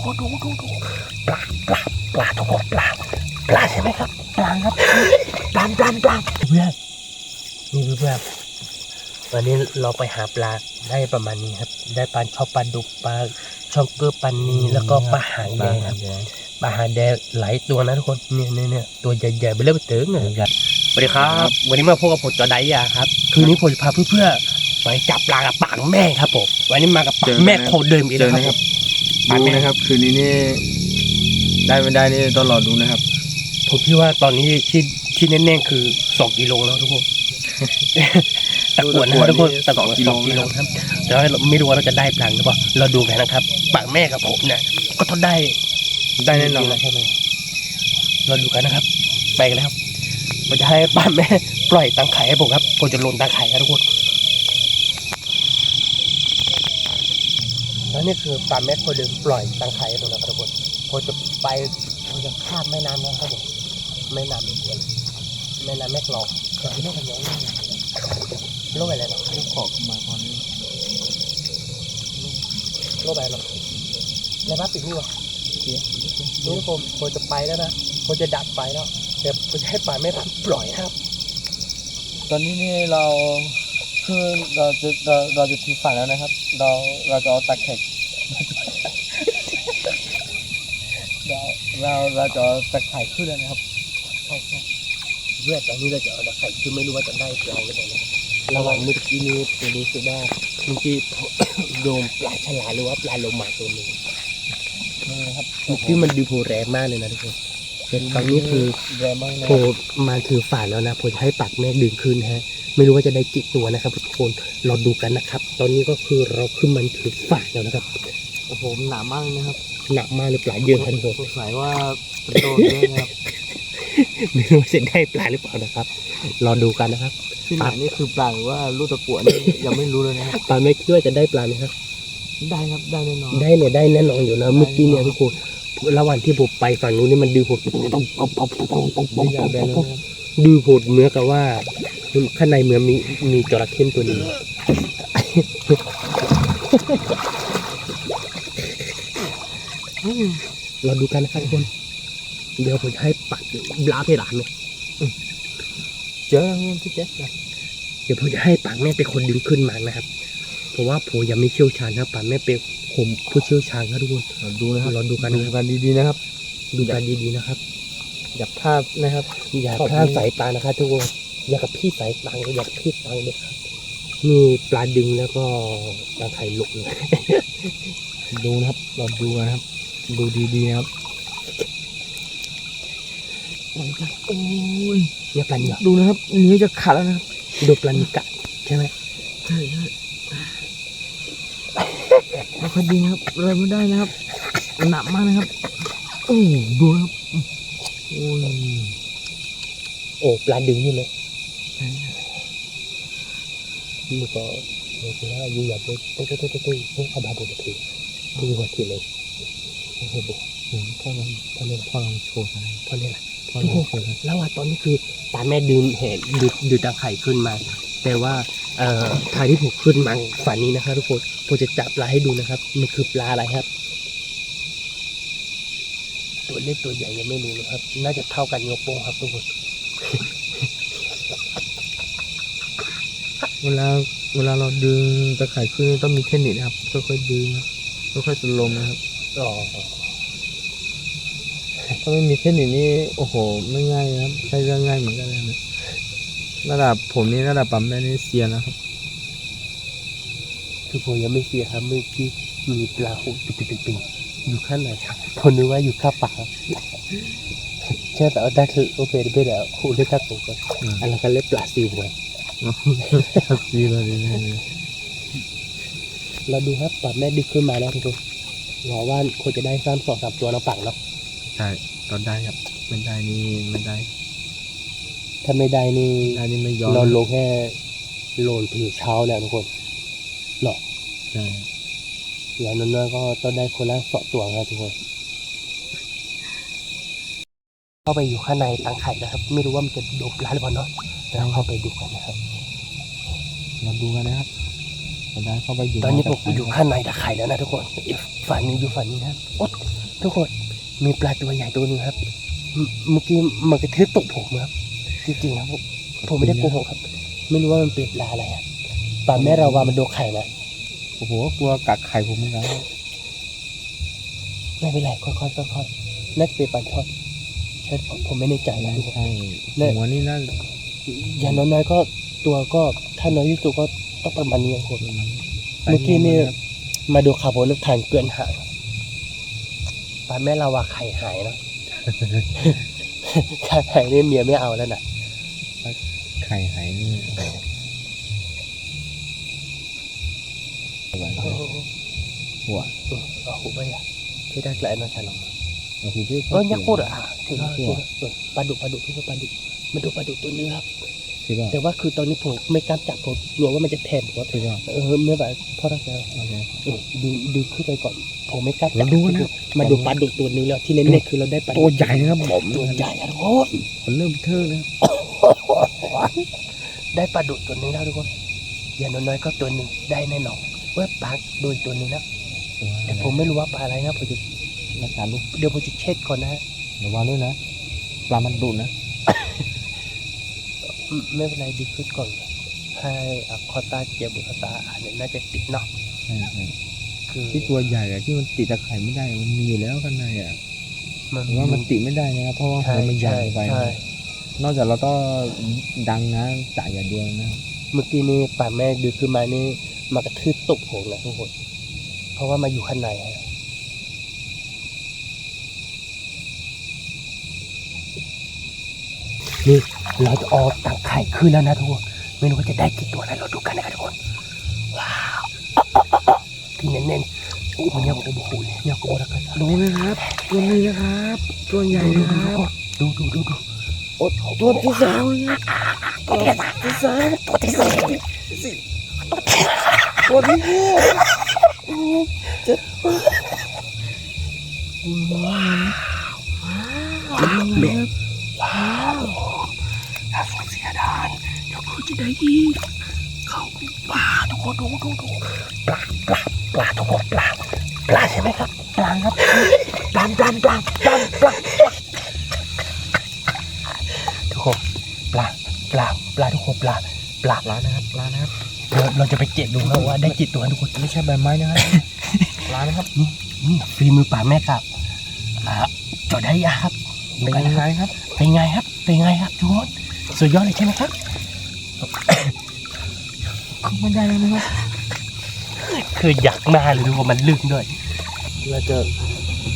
คนดูปลาทุกคนปลาใช่ไหมครับปลาครับปลาเพื่อนนี่เพื่อนวันนี้เราไปหาปลาได้ประมาณนี้ครับได้ปลาชอบปลาดุกปลาช่องเกลือปลานีแล้วก็ปลาหางแดงครับปลาหางแดงหลายตัวนะทุกคนเนี่ยตัวใหญ่ๆไปเรื่อยๆเติงเลยครับสวัสดีครับวันนี้มาพบกับผมจอไดยาครับคืนนี้ผมจะพาเพื่อนๆไปจับปลากับปากแม่ครับผมวันนี้มากับปากแม่โคเดิมอีกแล้วครับดูนะครับคืนนี้นี่ได้ไม่ได้นี่ต้องรอดูนะครับผมคิดว่าตอนนี้ที่แน่ๆคือ2 กิโลแล้วทุกคนตะกวนนะทุกคนตะกวน2 กิโลครับแต่ว่าไม่รู้ว่าเราจะได้ปลาหรือเปล่าเราดูกันนะครับปากแม่กับผมเนี่ยก็ต้องได้แน่นอนใช่ไหมเราดูกันนะครับไปกันแล้วผมจะให้ป้าแม่ปล่อยตังไข่ให้ผมครับผมจะลงตังไข่ครับทุกคนแล้วนี่คือป้าแม่คนเดิมปล่อยตังไข่ให้ผมครับทุกคนผมจะข้ามแม่น้ำนะครับผมแม่น้ำแม่น้ำแม่กลองโลกกันย้อนโลกอะไรเนาะลูกขอกมาพอนี้โลกอะไรเนาะในบ้านปิดนี่วะนี่ผมจะไปแล้วนะผมจะดับไฟแล้วเดี๋ยวผมจะให้ป้าแม่ปล่อยครับตอนนี้นี่เราคือเราจะทิ้งฝั่งแล้วนะครับเราจะเอาตะแคงเราจะตะไคร่ขึ้นแล้วนะครับเพื่อนตอนนี้เราจะเอาตะไคร่คือไม่รู้ว่าจะได้ปลาหรือเปล่าระหว่างเมื่อกี้นี้ผมรู้สึกว่าเมื่อกี้โดนปลาฉลามหรือว่าปลาโลมาตัวหนึ่งนะครับเมื่อกี้มันดูโผล่แรงมากเลยนะทุกคนเป็นตอนนี้คือแรงมากนะโผล่มาถือฝาแล้วนะผมจะให้ปากแม่ดึงขึ้นฮะไม่รู้ว่าจะได้กี่ตัวนะครับทุกคนเราดูกันนะครับตอนนี้ก็คือเราขึ้นมันถือฝาแล้วนะครับโอ้โหหนามากเลยนะครับหนักมากเลยปลาเยอะครับทุกคนสงสัยว่าเป็นโดนเยอะนะครับไม่รู้ว่าจะได้ปลาหรือเปล่านะครับรอดูกันนะครับที่ไหนนี่คือปลาหรือว่าลูกตะกั่วนี่ยังไม่รู้เลยนะครับปลาไม่คิดว่าจะได้ปลาไหมครับได้ครับได้แน่นอนได้แน่นอนอยู่นะเมื่อกี้เนี่ยทุกคนระหว่างที่ผมไปฝั่งนู้นนี่มันดูโหดดูโหดเหมือนกับว่าข้างในเหมือนมีจระเข้ตัวนึงเราดูกันนะครับทุกคนเดี๋ยวผมจะให้ปักบลาเพดานเลยเจอที่เจ๊เดี๋ยวผมจะให้ปากแม่เป็นคนดึงขึ้นมานะครับเพราะว่าผมยังไม่เชี่ยวชาญนะปากแม่เป็นผมผู้เชี่ยวชาญครับทุกคนดูนะครับเราดูกันดีๆนะครับดูกันดีๆนะครับอย่าพลาดนะครับอย่าพลาดสายตานะครับทุกคนอย่ากับพี่สายตาอย่ากับพี่ตังเลยครับมีปลาดึงแล้วก็ปลาไข่ลุกเลยดูนะครับเราดูนะครับดูดีๆนะครับโอ้ยเนี่ยปลาเนื้อดูนะครับเนื้อจะขาดแล้วนะครับดูปลานิกะใช่ไหมใช่ไม่ค่อยดีนะครับอะไรไม่ได้นะครับหนักมากนะครับโอ้ดูนะครับโอ้ปลาดึงนี่เลยนี่ก็เมื่อว่าอยู่แบบตุ้งอาบาบุตรทีดูหัวทีเลยโอ้โหพ่อลองโชว์อะไรพ่อเนี่ยแหละทุกคนแล้วว่าตอนนี้คือปลาแม่ดึงเห็นดูตาไข่ขึ้นมาแต่ว่าทางที่ผมขึ้นมาฝันนี้นะครับทุกคนผมจะจับปลาให้ดูนะครับมันคือปลาอะไรครับตัวเล็กตัวใหญ่ยังไม่รู้นะครับน่าจะเท่ากันนิ้วโป้งครับทุกคนเวลาเราดึงตะไคร่ขึ้นต้องมีเทคนิคนะครับค่อยๆดึงค่อยๆสลมนะครับถ้าไม่มีเทคนิคนี่โอ้โหไม่ง่ายนะครับใช้เรื่องง่ายเหมือนกันนะระดับผมนี่ระดับปั๊มแม่นี่เซียนนะครับคือผมยังไม่เสียครับเมื่อกี้มีปลาหูปิงอยู่ข้างในครับคนนึกว่าอยู่ข้าปากใช่แต่ได้คือโอเคได้แล้วหูได้ข้าตัวกันอะไรกันเล็บปลาซิวเลยซีเลยเราดูครับปลาแม่ดึกขึ้นมาแล้วทุกคนหวังว่าควรจะได้2-3 ตัวน้องปังเนาะใช่ตอนได้ครับไม่ได้นี่ไม่ได้ถ้าไม่ได้นี่ไม่ยอมเราลงแค่โลนถึงเช้าแล้วทุกคนเนาะใช่อย่างน้อยๆก็ต้องได้คนละ2 ตัวครับทุกคนเข้าไปอยู่ข้างในตังไข่นะครับไม่รู้ว่ามันจะโดนปลาหรือเปล่าเนาะเราเข้าไปดูกันนะครับเราดูกันนะครับ จะได้เข้าไปอยู่ ตอนนี้ผม ใตะไคร้ อยู่ข้างในตะไคร่แล้วนะทุกคนอีกฝั่งนี้อยู่ฝั่งนี้นะโอ๊ยทุกคนมีปลาตัวใหญ่ตัวหนึงครับเมื่อกี้มันกระทืบตกผมครับจริงๆครับผมไม่ได้โกหกครับ ไม่รู้ว่ามันเป็นปลาอะไรครับปลาแม่เราว่ามันโดนไข่นะ โอ้โหกลัวกัดไข่ผมเหมือนกัน ไม่เป็นไรค่อยๆค่อยๆน่าจะเป็นปลาทอดใช่ผมไม่แน่ใจนะทุกคน ใช่ เนี่ย หัวนี่น่า อย่างน้อยๆก็ตัวก็ถ้าน้อยที่สุดก็ต้องประมาณนี้ครับผมเมื่อกี้นี่มาดูข่าวผมนึกทานเกลือนหางปลาแม่เราว่าไข่หายนะ ไข่หายนี่เมียไม่เอาแล้วนะ ไข่หายนี่หัว เอาหูไปอ่ะที่ได้แกลนมาใช่หรอ โอ้โหพี่ ยักษ์โคตรอ่ะถือว่าปลาดุกพี่ก็ปลาดุกมาดูปลาดุกตัวนึงครับ ถือว่า แต่ว่าคือตอนนี้ผมไม่กล้าจับผมกลัวว่ามันจะแทนผม ถือว่า ไม่ไหวพ่อรักแล้ว โอเค ดูขึ้นไปก่อนผมไม่กล้าจั เราดูนะ มาดูปลาดุกตัวนึงแล้วที่เน้นๆคือเราได้ปลาดุก ตัวใหญ่นะครับผม ตัวใหญ่ครับทุกคน มันเริ่มเทิงนะ ได้ปลาดุกตัวนึงแล้วทุกคนอย่างน้อยๆก็ตัวหนึ่งได้แน่นอนเว้ยปลาโดยตัวนึงนะแต่ผมไม่รู้ว่าปลาอะไรนะผมจะ รักษาลูก เดี๋ยวผมจะเช็คก่อนนะฮะ ระวังด้วยนะปลามันดุนะ ไม่เป็นไรดีขึ้นก่อนให้คอตาเจียบุคตาอันนี้น่าจะติดเนาะ ใช่ใช่ คือ ที่ตัวใหญ่อะที่มันติดตะไคร่ไม่ได้มันมีอยู่แล้วข้างในอะแต่ว่ามันติดไม่ได้นะครับเพราะว่าหัวมันใหญ่ไป ใช่ นอกจากเราต้องดังนะจ่ายอย่างเดียวนะ เมื่อกี้นี่ป่าแม่ดึกขึ้นมานี่มากระทืบตกผมนะทุกคนเพราะว่ามาอยู่ข้างในฮะนี่เราจะออกตังไข่ขึ้นแล้วนะทุกคนไม่รู้ว่าจะได้กี่ตัวนะเราดูกันนะครับทุกคนว้าวที่เน้นๆโอ้มันยังโอ้โหเลยยังโอ้แล้วกัน ดูนะครับตัวนี้นะครับตัวใหญ่นะครับ ดู โอ้ตัวที่สองนะตัวที่สาม ตัวที่สี่ ตัวที่ห้า แม่ว้าวถ้าฝนเสียดานเดี๋ยวเขาจะได้ยินเขาปลาทุกคนดูปลาทุกคนปลาใช่ไหมครับปลาครับปลาทุกคนปลาทุกคนปลานะครับเราจะไปเก็บดูครับว่าได้กี่ตัวทุกคน ไม่ใช่ใบไม้นะครับปลานะครับ นี่ฝีมือป่าแม่ครับจดได้ยาครับ เป็นยังไงครับ เป็นไงครับทุกคนสุดยอดเลยใช่ไหมครับ ขึ้นได้แล้วนะครับ คืออยากหน้าเลยทุกคนมันลึกด้วยเราจะ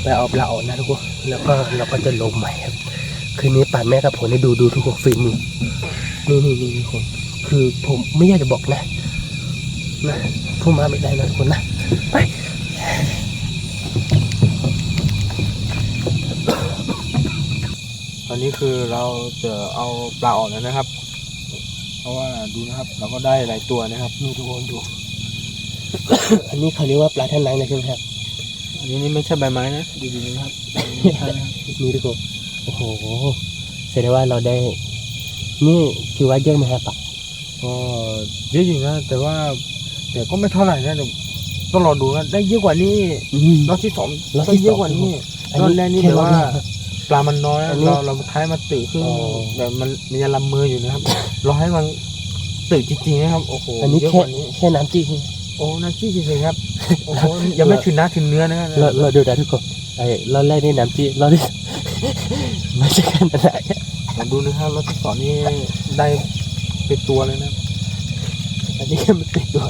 ไปเอาปลาออกนะทุกคนแล้วก็เราก็จะลงใหม่ครับคืนนี้ป่าแม่กับผมได้ดูทุกคนฝีมือนี่ทุกคนคือผมไม่อยากจะบอกนะพูดมาไม่ได้นะทุกคนนะไป ตอนนี้คือเราจะเอาปลาออกแล้วนะครับ เพราะว่าดูนะครับเราก็ได้หลายตัวนะครับ ดูทุกคนดู อันนี้เขาเรียกว่าปลาท่านังนะใช่ไหมครับ อันนี้ไม่ใช่ใบไม้นะดูดีนะครับ นี่ทุกคนโอ้โหแสดงว่าเราได้ นี่ถือว่าเยอะไหมครับปะ ก็เยอะอยู่นะแต่ว่าแต่ก็ไม่เท่าไหร่นะเดี๋ยวต้องรอดูนะได้เยอะกว่านี้รอบที่สองก็เยอะกว่านี้รอบแรกนี่แต่ว่าปลามันน้อยเราท้ายมาตื่นขึ้นแบบมันยังลำมืออยู่นะครับรอให้มันตื่นจริงๆนะครับโอ้โห อันนี้ เยอะ แค่ กว่านี้ แค่น้ำจิ้ม โอ้น้ำจี้จริงๆครับโอ้โหยังไม่ถึงน้ำถึงเนื้อนะครับ เราดูนะทุกคนไอ้เราแรกนี่น้ำจิ้มเราที่ ไม่ใช่ขนาดไหน มาดูนะครับรอบที่สองนี่ได้เป็นตัวเลยนะ อันนี้แค่มันเป็นตัว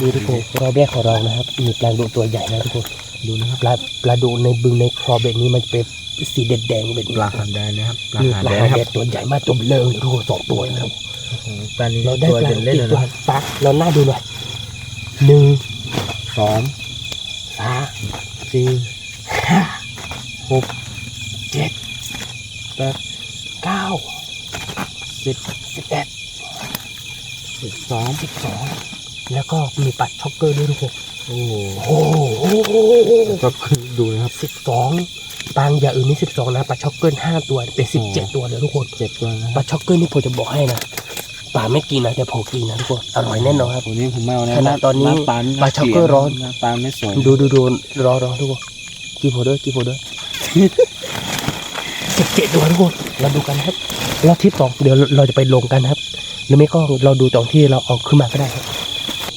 ดูทุกคนรอบแรกของเรานะครับมีปลาดุกตัวใหญ่นะทุกคน ดูนะครับ ปลาดุกในบึงในคลองแบบนี้มันจะเป็นสีแดงๆแบบ ป นี้ ลาหางแดงนะครับปลา นี่ หาง ปลา แดง หาง ค แด รับ งตัวใหญ่มากตัวเบลอเลยทุกคน2 ตัวนะครับ ปลานี้ เราได้ ตัว ปลา เด่นเล่น กี่ เลย ตัว นะ ปลาเราหน้าดูหน่อย1 สอง 3 4 5 6 7 8 9 10 11 12 แล้วก็มีปัดช็อกเกอร์ด้วยทุกคน โอ้โห โอ้โห ก็คือดูนะครับ 12ปางอย่างอื่นนี่12นะปลาช็อกเกอร์5 ตัวเป็น17 ตัวเลยทุกคน เจ็บตัวนะค ป รั ลา บ ช็อกเกอร์นี่ผมจะบอกให้นะ ป่าไม่กินนะแต่ผมกินนะทุกคนอร่อยแน่นอนครับ วันนี้ผมไม่เอานะ ขนาดตอนนี้ ปลา ปลาช็อกเกอร์ร้อน ปลาไม่สวย ดูรอทุกคนกี่โพด้วย17ตัวทุกคนเราดูกันนะครับรอบที่สองเดี๋ยวเราจะไปลงกันนะครับหรือไม่ก็เราดูตรงที่เราเอาขึ้นมาก็ได้ครับ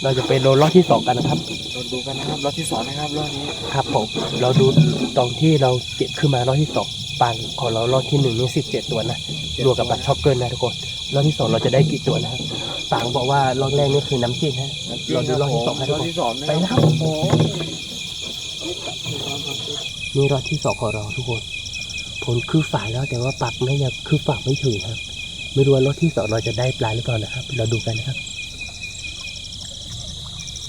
เราจะไปลงรอบที่สองกันนะครับ เราดูกันนะครับรอบที่สองนะครับรอบนี้ ครับผมเราดูตรงที่เราเก็บขึ้นมารอบที่สองปลาของเรารอบที่1นี่17ตัวนะรวมกับปลาช็อกเกอร์นะทุกคนรอบที่2เราจะได้กี่ตัวนะครับปางบอกว่ารอบแรกนี่คือน้ำจิ้มนะเราดูรอบที่2นะทุ ร ก อบ คน ที่สองนะ ไปแล้ว โอ้โห นี่รอบที่2ของเราทุกคนผลคือฝ่ายแล้วแต่ว่าปักไม่ยังคือฝักไม่ถึงครับไม่รู้ว่ารอบที่2เราจะได้ปลาหรือเปล่านะครับ เราดูกันนะครับ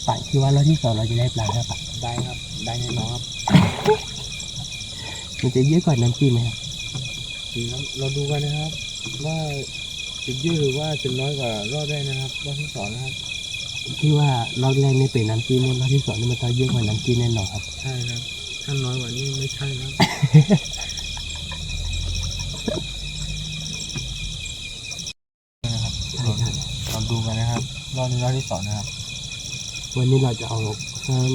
ปักคิดว่ารอบที่2เราจะได้ปลาครับปัก ได้ครับได้แน่นอนครับ มันจะเยอะกว่าน้ำจิ้มไหมครับ ดีครับเราดูกันนะครับ ว่าจะเยอะหรือว่าจะน้อยกว่ารอบแรกนะครับรอบที่สองนะครับ ที่ว่ารอบแรกนี่เป็นน้ำจิ้มรอบที่2นี่มันต้องเยอะกว่าน้ำจิ้มแน่นอนครับ ใช่ครับถ้าน้อยกว่านี้ไม่ใช่ครับ เราดูกันนะครับรอบนี้รอบที่สองนะครับ วันนี้เราจะเอาเพิ่ม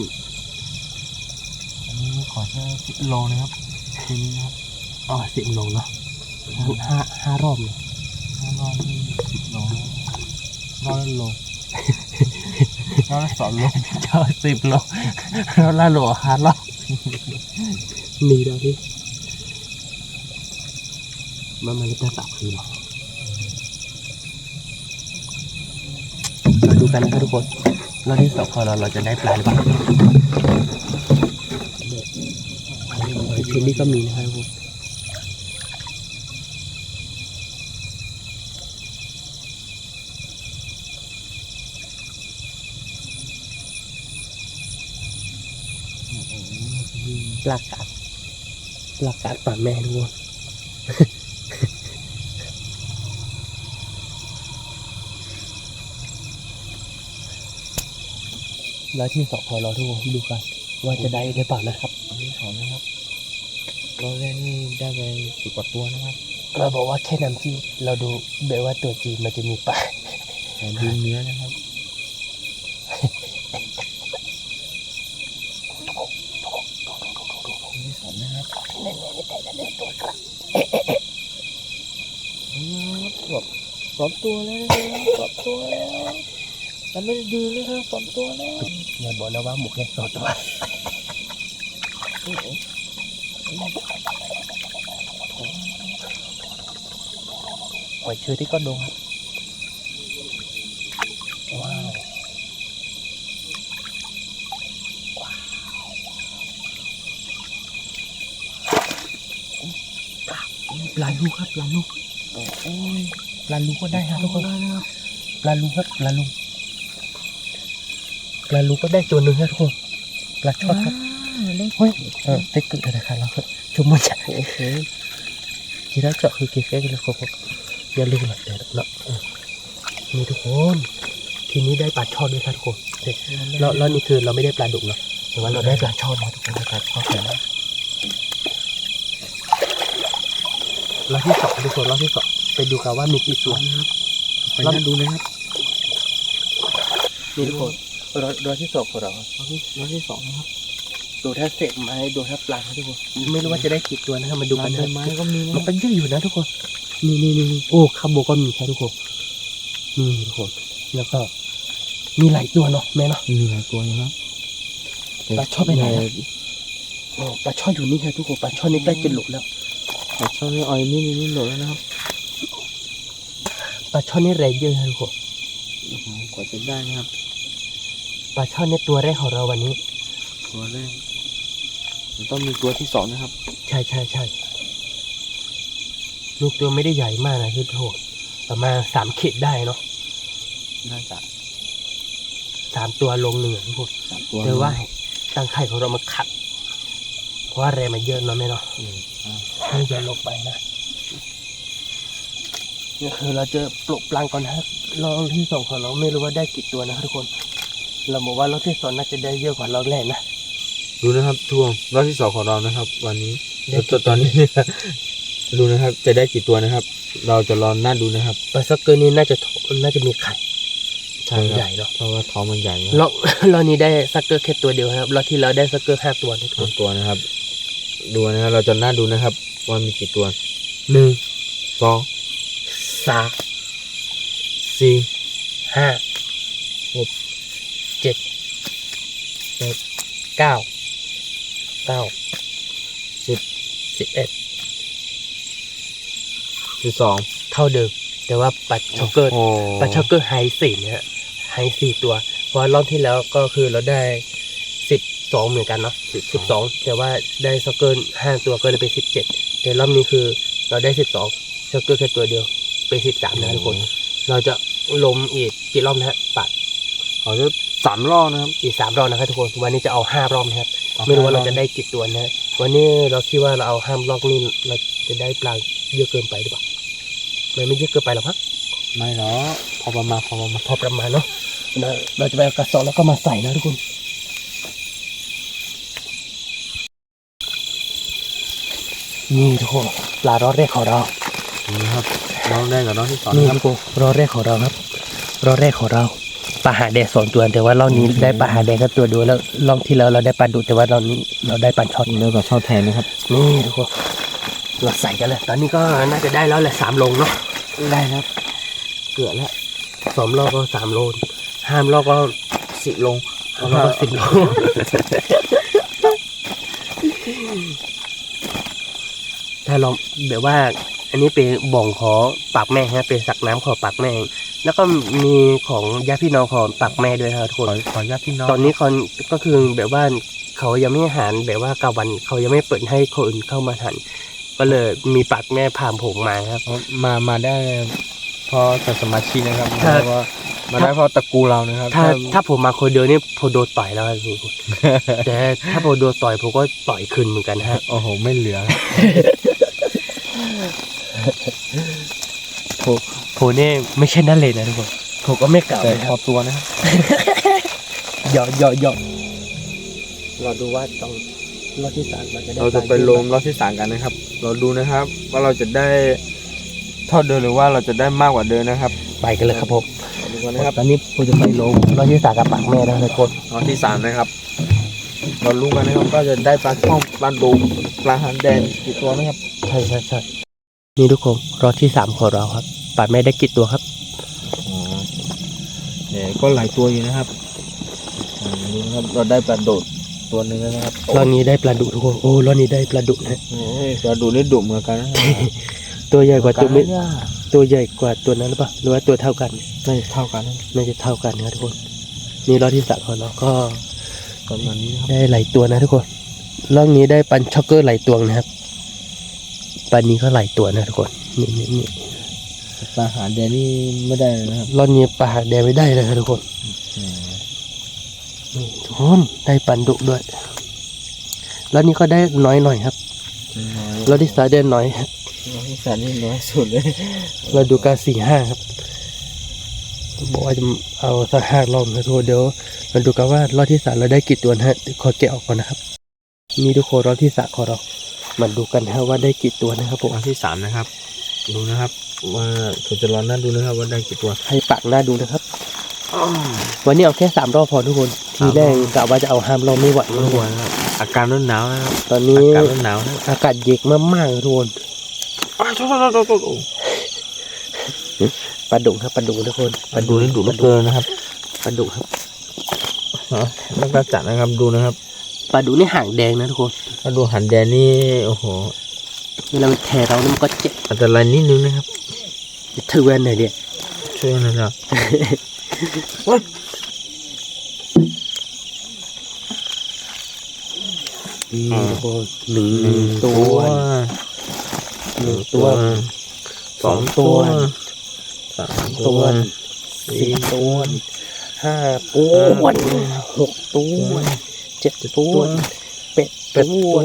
อันนี้ขอแค่10 โลนะครับคืนนี้นะครับ 10 โลเนาะห้ารอบเลย ถ้ารอบนี้10 โลนะครับรอบละโล รอบละ2 โล เจ้า10 โลแล้วละโล5 รอบมีแล้วที่มันจะตักคือหรอเราดูกันนะครับทุกคนรอบที่2ของเราจะได้ปลาหรือเปล่าทีนี้ก็มีนะครับทุกคนปลากัดปลาแม่ทุกคนแล้วที่2ของเราทุกคนดูกันว่าจะได้หรือเปล่านะครับ รอบที่สองนะครับรอบแรกนี่ได้ไป10 กว่าตัวนะครับ เราบอกว่าแค่น้ำจิ้มเราดูแบบว่าตัวจีนมันจะมีปลา แต่ดูเนื้อนะครับรอบที่สองนะครับ2 ตัวแล้วนะครับ2 ตัวแล้วแต่ไม่ได้ดูเลยครับ2 ตัวแล้ว อย่าบอกนะว่าหมูแค่2 ตัวหอยเชอที่ก้อนดงครับว้าวปลาลูกครับปลาลูก โอ้ย ปลาลูกก็ได้ครับทุกคนปลาลูกครับปลาลูกก็ได้ตัวหนึ่งครับทุกคนปลาช่อนครับเฮ้ยได้กึ่งธนาคารแล้วครับจุ่มมันจะโอเคทีแรกเจาะคือเก็บแค่เลยครับอย่าลืมหลักเด็ดเนาะนี่ทุกคนทีนี้ได้ปลาช่อนด้วยครับทุกคนแล้วนี่คือเราไม่ได้ปลาดุกเนาะแต่ว่าเราได้ปลาช่อนนะทุกคนนะครับข้อแข็งรอบที่2ทุกคนรอบที่2ไปดูกันว่ามีกี่ตัวนะครับ ไปนั่งดูนะครับ นี่ทุกคนรอบที่2ของเรา รอบที่สองนะครับ ดูถ้าเศษไม้ดูถ้าปลาทุกคนไม่รู้ว่าจะได้กี่ตัวนะครับมาดูกัน ใบ นะ ไม้ก็มีนะ มันก็เยอะอยู่นะทุกคนนี่โอ้คาโบก็มีครับทุกคนนี่ทุกคนแล้วก็มีหลายตัวเนาะแม่เนาะ มีหลายตัวนะครับ ปลาช่อนไปไหนอะ ปลาช่อนอยู่นี่ครับทุกคนปลาช่อนนี่ใกล้จะหลุดแล้ว ปลาช่อนนี่อ้อยนี่โหลดแล้วนะครับ ปลาช่อนนี่แรงเยอะครับทุกคน กว่าจะได้นะครับ ปลาช่อนนี่ตัวแรกของเราวันนี้ ตัวแรกมันต้องมีตัวที่สองนะครับ ใช่ลูกตัวไม่ได้ใหญ่มากนะที่ทุกคนประมาณ3 ขีดได้เนาะ น่าจะ 3 ตัวลง1ทุกคน 3 ตัว แต่ว่าตั้งไข่ของเรามาขัดเพราะว่าแรงมันเยอะเนาะแม่เนาะ ให้อย่าลงไปนะนี่คือเราจะปลุกปลังก่อนนะครับรอบที่2ของเราไม่รู้ว่าได้กี่ตัวนะครับทุกคน เราบอกว่ารอบที่2น่าจะได้เยอะกว่ารอบแรกนะ ดูนะครับทวงรอบที่สองของเรานะครับ วันนี้ ได้ ตอนนี้เนี่ย ดูนะครับจะได้กี่ตัวนะครับ เราจะรอหน้าดูนะครับ ปลาซักเกอร์นี่น่าจะมีไข่ ใช่ครับ ใหญ่เนาะ เพราะว่าท้องมันใหญ่นะ รอบนี้ได้ซักเกอร์แค่ตัวเดียวครับรอบที่เราได้ซักเกอร์5 ตัวนี่ ทั้งตัวนะครับ ดูนะครับเราจะหน้าดูนะครับว่ามีกี่ตัว 1 สอง 3 สี่ 5 6 7 8 9 10 11 12 เท่าเดิมแต่ว่าปลาช็อกเกอร์ โอ้ ปลาช็อกเกอร์ไฮ4เนี่ยไฮ4 ตัวเพราะรอบที่แล้วก็คือเราได้12เหมือนกันเนาะ12แต่ว่าได้ช็อกเกอร์5 ตัวก็เลยเป็น17แต่รอบนี้คือเราได้12ช็อกเกอร์แค่ตัวเดียวเป็น13นะทุกคนเราจะลมอีกกี่รอบนะฮะปัด เขาจะ3 รอบนะครับ อีก3 รอบนะครับทุกคนวันนี้จะเอา5 รอบนะครับไม่รู้ว่าเราจะได้กี่ตัวนะฮะวันนี้เราคิดว่าเราเอา5 รอบนี่เราจะได้ปลาเยอะเกินไปหรือเปล่าไม่เยอะเกินไปหรอกมั้ง ไม่หรอกพอประมาณ พอประมาณเนาะเราจะไปเอากระสอบแล้วก็มาใส่นะทุกคนนี่ทุกคนปลารอดแรกของเรา นี่ครับรอบแรกกับรอบที่สอง นี่ นะครับ ทุกคนรอดแรกของเราครับรอดแรกของเราปลาหาแดง2 ตัวแต่ว่ารอบนี้ได้ปลาหาแดงแค่ตัวเดียวแล้วรอบที่แล้วเราได้ปลาดุแต่ว่ารอบนี้เราได้ปลาช็อต เลือกกับช่อแทนนะครับ นี่ทุกคนเราใส่กันเลยตอนนี้ก็น่าจะได้แล้วแหละ3 โลเนาะ ได้ครับเกลือแล้ว 2 รอบก็3 โล5 รอบก็ 10 ลง 5 รอบก็10 โลถ้าเราแบบว่าอันนี้เป็นบ่องขอปากแม่ฮะเป็นสักน้ำขอปากแม่ แล้วก็มีของญาติพี่น้องของปากแม่ด้วยครับทุกคน ขอญาติพี่น้อง ตอนนี้คนก็คือแบบว่าเขายังไม่หันแบบว่ากลางวันเขายังไม่เปิดให้คนอื่นเข้ามาหันก็เลยมีปากแม่พามผมมาครับ มาได้เพราะแต่สมาชิกนะครับ ถ้า เพราะว่ามาได้เพราะตระกูลเรานะครับ ถ้าผมมาคนเดียวนี่ผมโดนต่อยแล้วครับทุกคนแต่ถ้าผมโดนต่อยผมก็ต่อยคืนเหมือนกันฮะ โอ้โหไม่เหลือ ผมนี่ไม่ใช่นั่นเลยนะทุกคนผมก็ไม่เก่า แต่ เลยค พ รั อบ ตัวนะครับ หยอกเราดูว่าต้องรอบที่3เราจะได้ เราจะไปลงรอบที่ 3กันนะครับ เราดูนะครับ ว่าเราจะได้เท่าเดิมหรือว่าเราจะได้มากกว่าเดิมนะครับ ไปกันเลยครับผม มาดูกันนะครับ ตอนนี้ผมจะไปลงรอบที่3กับปากแม่นะทุกคน รอบที่ 3นะครับ เรารู้กันนะครับก็จะได้ปลาช่องปลาดุกปลาหางแดงกี่ตัวนะครับ ใช่นี่ทุกคนรอบที่3ของเราครับปากแม่ได้กี่ตัวครับ อ๋อเนี่ยก็หลายตัวอยู่นะครับดูนะครับเราได้ปลาโดดตัวหนึ่งแล้วนะครับ รอบนี้ได้ปลาดุทุกคนโอ้รอบนี้ได้ปลาดุนะ โอ้ยปลาโดดนี่ดุเหมือนกันนะครับ ตัวใหญ่กว่าตัวไม่ เนี่ย ตัวใหญ่กว่าตัวนั้นหรือเปล่าหรือว่าตัวเท่ากัน ไม่เท่ากันนะ น่าจะเท่ากันนะทุกคนนี่รอบที่3ของเราก็ ประมาณนี้นะครับ ได้หลายตัวนะทุกคนรอบนี้ได้ปันช็อกเกอร์หลายตัวนะครับปันนี้ก็หลายตัวนะทุกคนนี่ ปลาหางแดงนี่ไม่ได้เลยนะครับ รอบนี้ปลาหางแดงไม่ได้เลยครับทุกคนนี่ทุกคนได้ปันดุด้วยรอบนี้ก็ได้น้อยหน่อยครับรอบที่3ได้น้อยครับ น้อยสันนี่น้อยสุดเลย เราดูการ4-5ครับบอกว่าจะเอาสัก5 รอบนะทุกคนเดี๋ยวเราดูกันว่ารอบที่3เราได้กี่ตัวนะฮะขอแกะออกก่อนนะครับนี่ทุกคนรอบที่3ของเรามาดูกันนะฮะว่าได้กี่ตัวนะครับผม รอบที่ 3นะครับ ดูนะครับ ว่าผมจะรอหน้าดูนะครับ ว่าได้กี่ตัว ให้ปากหน้าดูนะครับวันนี้เอาแค่3 รอบพอทุกคนทีแรกกะว่าจะเอา5 รอบไม่ไหว ไม่ไหวนะครับอาการร้อนหนาวนะครับ ตอนนี้ อากาศร้อนหนาวนะ อากาศเย็นมากๆทุกคนปลาดุกครับปลาดุกทุกคน ปลาดูนี่ดุเหลือเกินนะครับ ปลาดุกครับ แล้วก็จัดนะครับดูนะครับ ปลาดุกนี่หางแดงนะทุกคน ปลาดูหันแดงนี่โอ้โห เวลามันแทะเรานี่มันก็เจ็บ อันตรายนิดนึงนะครับ ถือแว่นหน่อยดิ ช่วยหนะครับ ทุกคนหนึ่งตัว1 ตัว 2 ตัว 3 ตัว 4 ตัว5 ตัว6 ตัว7 ตัว8 ตัว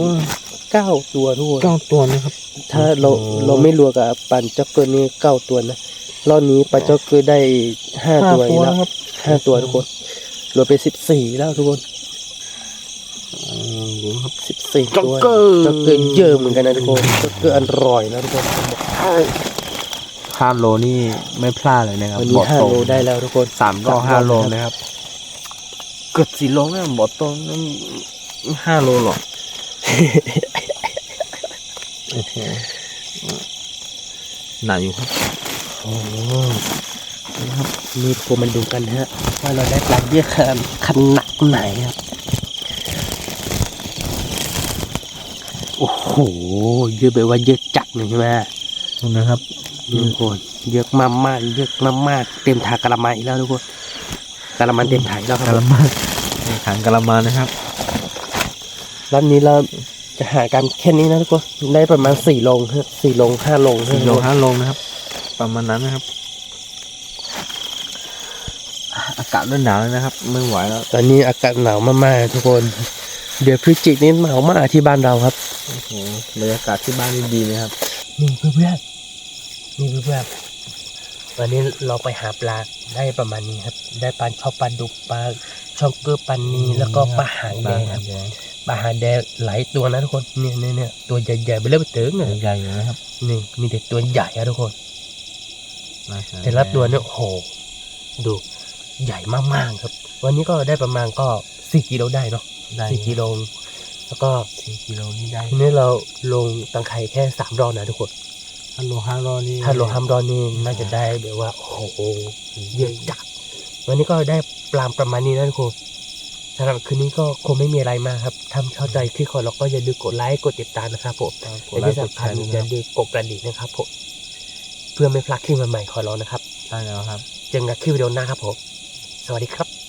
9 ตัวทุกคน 9 ตัวนะครับ ถ้าเราไม่รวมกับปันจ็อกเกอร์นี่9 ตัวนะรอบนี้ปันจ็อกเกอร์ได้5 ตัวแล้ว นะครับ 5 ตัวทุกคนรวมเป็น14แล้วทุกคน ดู ครับ 14 ตัว จ็อกเกอร์ จ็อกเกอร์เยอะเหมือนกันนะทุกคนจ็อกเกอร์อร่อยนะทุกคน 5 โลนี่ไม่พลาดเลยนะครับ วันนี้ 5 โลได้แล้วทุกคน 3 ก็5 โลนะครับเกือบ4 โลนะบ่อโตนั่น5 โลหรอกโอ้โหหนาอยู่ครับ โอ้นะครับนี่ทุกคนมาดูกันฮะว่าเราได้ปลาเยอะขนาดไหนครับโอ้โหเยอะแบบว่าเยอะจัดเลยใช่ไหม นะครับ ทุกคนเยอะมากๆเยอะมากๆเต็มถาดกะละมังอีกแล้วทุกคนกะละมังเต็มถาดแล้วค กะ รับ ละมังถังกะละมังนะครับ รอบนี้เราจะหากันแค่นี้นะทุกคนได้ประมาณ4 โลฮะ4 โล 5 โล 4 โล 5 โลนะครับ ประมาณนั้นนะครับ อากาศเริ่มหนาวแล้วนะครับไม่ไหวแล้ว ตอนนี้อากาศหนาวมากๆทุกคนเดี๋ยวพฤศจิกนี่หนาวมากที่บ้านเราครับ โอ้โหบรรยากาศที่บ้านนี่ดีนะครับ นี่เพื่อนๆนี่เพื่อนๆวันนี้เราไปหาปลาได้ประมาณนี้ครับได้ปลาช่อนปลาดุกปลาช่อนเกลือปลานีแล้วก็ปลาหางแดงครับปลาหางแดงหลายตัวนะทุกคนเนี่ยตัวใหญ่ๆไปเรื่อยไปถึงเลย ใหญ่อยู่นะครับ นี่มีแต่ตัวใหญ่อะทุกคน แต่ละตัวเนี่ยโอ้โหดูใหญ่มากๆครับ วันนี้ก็ได้ประมาณก็4 กิโลได้เนาะ ได้ 4 กิโลแล้วก็ 4 กิโลนี่ได้ ทีนี้เราลงตังไข่แค่3 รอบนะทุกคน 5 โล 5 โลนี่ ถ้าโล5 รอบนี่น่าจะได้แบบว่าโอ้โหเยอะจัดวันนี้ก็ได้ปลาประมาณนี้นะทุกคนสำหรับคืนนี้ก็คงไม่มีอะไรมากครับถ้าเข้าใจคลิปของเราก็อย่าลืมกดไลค์กดติดตามนะครับผม กด และ ไล ที่ ค์กด สำ แช คัญ ร์ด้วย อย่า นะ ลืมกดกระดิ่งนะครับผมเพื่อไม่พลาดคลิปใหม่ๆของเรานะครับ ใช่แล้วครับ เจอกันคลิปวิดีโอหน้าครับผมสวัสดีครับ